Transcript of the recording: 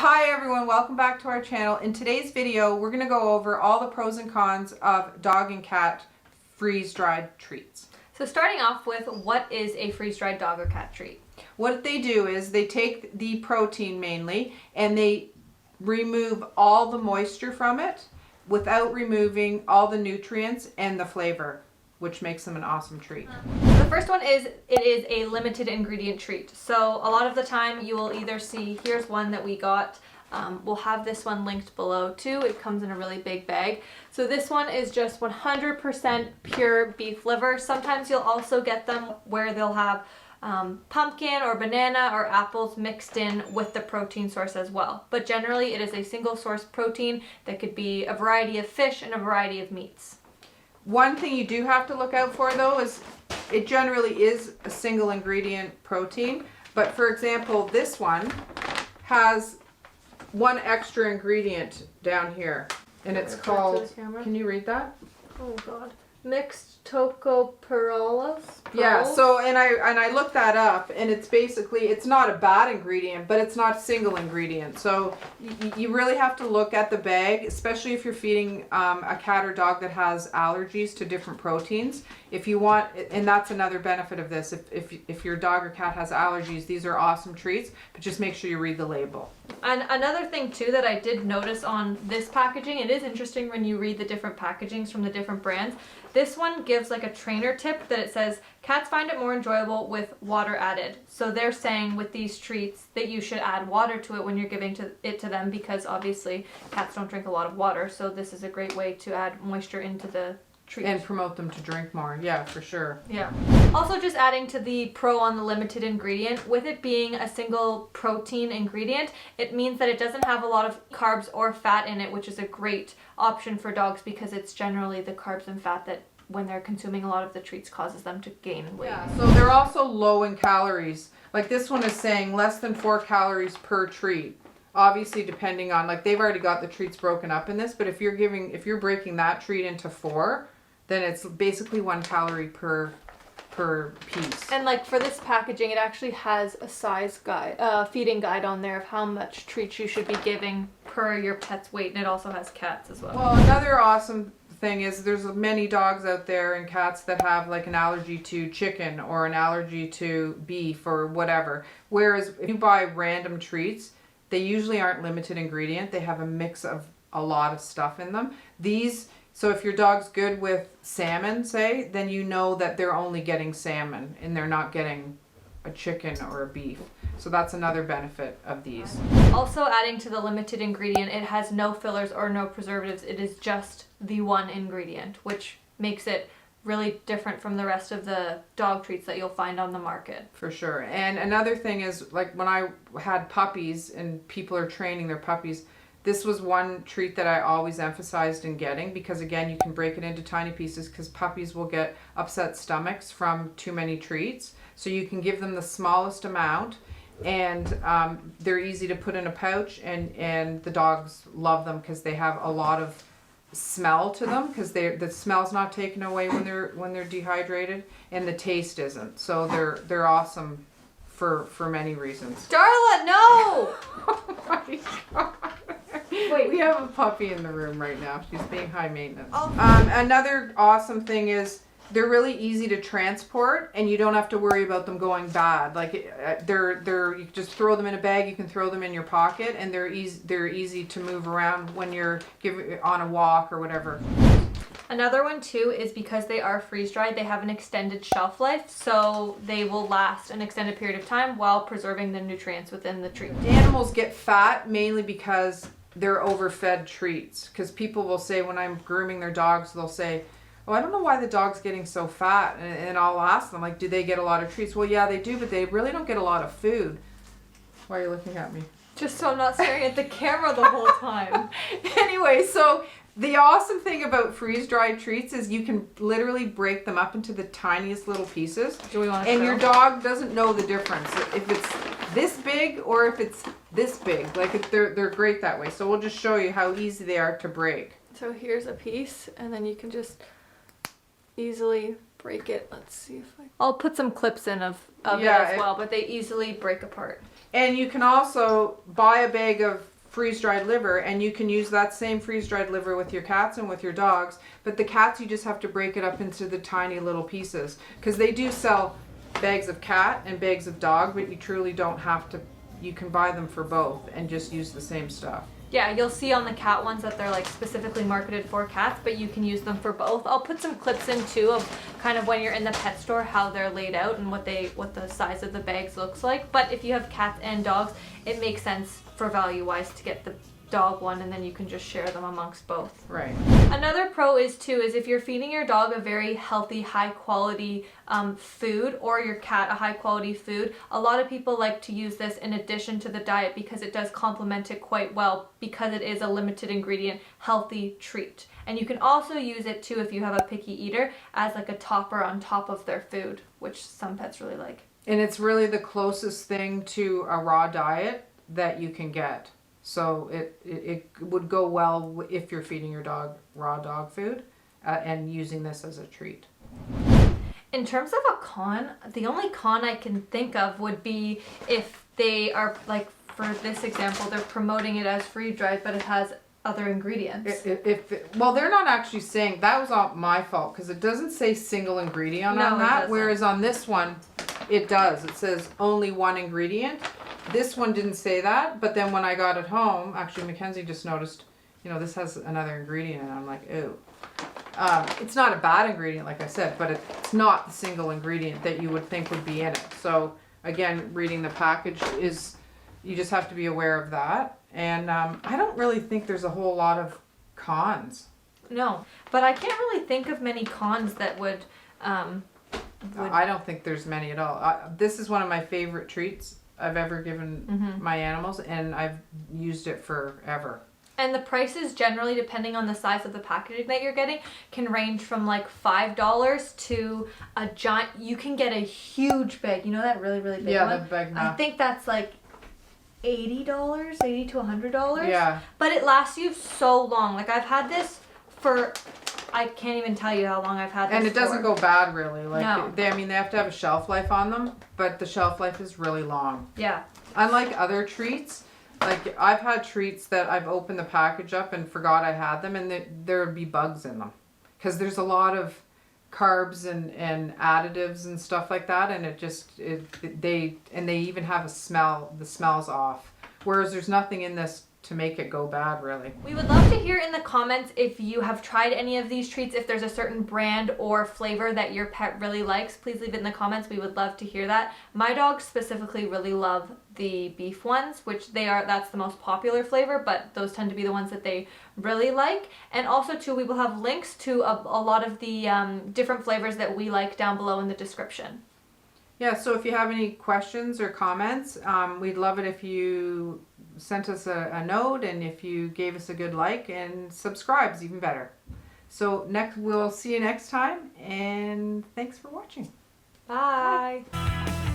Hi everyone, welcome back to our channel. In today's video, we're going to go over all the pros and cons of dog and cat freeze-dried treats. So starting off with, what is a freeze-dried dog or cat treat? What they do is they take the protein mainly and they remove all the moisture from it without removing all the nutrients and the flavor, which makes them an awesome treat. The first one is, it is a limited ingredient treat. So a lot of the time you will either see, here's one that we got, we'll have this one linked below too. It comes in a really big bag. So this one is just 100% pure beef liver. Sometimes you'll also get them where they'll have pumpkin or banana or apples mixed in with the protein source as well. But generally it is a single source protein that could be a variety of fish and a variety of meats. One thing you do have to look out for though is it generally is a single ingredient protein, but for example this one has one extra ingredient down here and it's called, can you read that? Oh god. Mixed tocopherols. Yeah, so and I looked that up and it's basically, it's not a bad ingredient, but it's not a single ingredient. So you really have to look at the bag, especially if you're feeding a cat or dog that has allergies to different proteins. If you want, and that's another benefit of this, if your dog or cat has allergies, these are awesome treats, but just make sure you read the label. And another thing too that I did notice on this packaging, it is interesting when you read the different packagings from the different brands. This one gives like a trainer tip that it says cats find it more enjoyable with water added. So they're saying with these treats that you should add water to it when you're giving it to them, because obviously cats don't drink a lot of water. So this is a great way to add moisture into the treat. And promote them to drink more. Yeah, for sure. Yeah. Also, just adding to the pro on the limited ingredient, with it being a single protein ingredient, it means that it doesn't have a lot of carbs or fat in it, which is a great option for dogs because it's generally the carbs and fat that when they're consuming a lot of the treats causes them to gain weight. Yeah, so they're also low in calories. Like this one is saying less than 4 calories per treat. Obviously depending on, like they've already got the treats broken up in this, but if you're breaking that treat into 4, then it's basically 1 calorie per piece. And like for this packaging, it actually has a size guide, feeding guide on there of how much treats you should be giving per your pet's weight, and it also has cats as well. Well, another awesome thing is there's many dogs out there and cats that have like an allergy to chicken or an allergy to beef or whatever. Whereas if you buy random treats, they usually aren't limited ingredient. They have a mix of a lot of stuff in them. So if your dog's good with salmon, say, then you know that they're only getting salmon and they're not getting a chicken or a beef. So that's another benefit of these. Also adding to the limited ingredient, it has no fillers or no preservatives. It is just the one ingredient, which makes it really different from the rest of the dog treats that you'll find on the market. For sure. And another thing is, like when I had puppies and people are training their puppies, this was one treat that I always emphasized in getting, because again, you can break it into tiny pieces because puppies will get upset stomachs from too many treats. So you can give them the smallest amount, and they're easy to put in a pouch, and the dogs love them because they have a lot of smell to them, because the smell's not taken away when they're dehydrated, and the taste isn't. So they're awesome for many reasons. Darla, no! Oh my God. Wait, we have a puppy in the room right now. She's being high maintenance. Oh. Another awesome thing is they're really easy to transport, and you don't have to worry about them going bad. Like you just throw them in a bag. You can throw them in your pocket, and they're easy to move around when you're on a walk or whatever. Another one too is because they are freeze-dried, they have an extended shelf life, so they will last an extended period of time while preserving the nutrients within the treat. Animals get fat mainly because they're overfed treats. Because people will say, when I'm grooming their dogs, they'll say, oh, I don't know why the dog's getting so fat. And I'll ask them, like, do they get a lot of treats? Well, yeah, they do, but they really don't get a lot of food. Why are you looking at me? Just so I'm not staring at the camera the whole time. Anyway, so the awesome thing about freeze-dried treats is you can literally break them up into the tiniest little pieces. Do we want to And your dog doesn't know the difference if it's this big or if it's this big. Like they're great that way. So we'll just show you how easy they are to break. So here's a piece, and then you can just easily break it. Let's see if I'll put some clips in of it as well, but they easily break apart. And you can also buy a bag of freeze-dried liver, and you can use that same freeze-dried liver with your cats and with your dogs, but the cats you just have to break it up into the tiny little pieces, because they do sell bags of cat and bags of dog, but you truly don't have to. You can buy them for both and just use the same stuff. Yeah, you'll see on the cat ones that they're like specifically marketed for cats, but you can use them for both. I'll put some clips in too of kind of when you're in the pet store, how they're laid out and what the size of the bags looks like. But if you have cats and dogs, it makes sense for value wise to get the dog one, and then you can just share them amongst both. Right. Another pro is if you're feeding your dog a very healthy, high quality food, or your cat a high quality food, a lot of people like to use this in addition to the diet because it does complement it quite well, because it is a limited ingredient healthy treat. And you can also use it too if you have a picky eater as like a topper on top of their food, which some pets really like. And it's really the closest thing to a raw diet that you can get. So it would go well if you're feeding your dog raw dog food and using this as a treat. In terms of a con, the only con I can think of would be if they are, like for this example, they're promoting it as freeze-dried, but it has other ingredients. Well, they're not actually saying, that was all my fault, because it doesn't say single ingredient on that, whereas on this one, it does. It says only one ingredient. This one didn't say that, but then when I got it home, actually Mackenzie just noticed, this has another ingredient, and I'm like, ew. It's not a bad ingredient, like I said, but it's not the single ingredient that you would think would be in it. So again, reading the package you just have to be aware of that. And I don't really think there's a whole lot of cons. No, but I can't really think of many cons that would... I don't think there's many at all. This is one of my favorite treats I've ever given my animals, and I've used it forever. And the prices generally, depending on the size of the packaging that you're getting, can range from like $5 to a giant. You can get a huge bag. You know that really, really big one? Yeah, the big I think that's like $80 to $100. Yeah. But it lasts you so long. Like I've had this for... I can't even tell you how long I've had this and it for. doesn't go bad really. Like no. they have to have a shelf life on them, but the shelf life is really long. Yeah. Unlike other treats, like I've had treats that I've opened the package up and forgot I had them, and there would be bugs in them, because there's a lot of carbs and additives and stuff like that, and they even have a smell. The smell's off, whereas there's nothing in this to make it go bad, really. We would love to hear in the comments if you have tried any of these treats, if there's a certain brand or flavor that your pet really likes. Please leave it in the comments. We would love to hear that. My dogs specifically really love the beef ones, which that's the most popular flavor, but those tend to be the ones that they really like. And also too, we will have links to a lot of the different flavors that we like down below in the description. Yeah, so if you have any questions or comments, we'd love it if you sent us a note, and if you gave us a good like, and subscribe's even better. So we'll see you next time, and thanks for watching. Bye. Bye.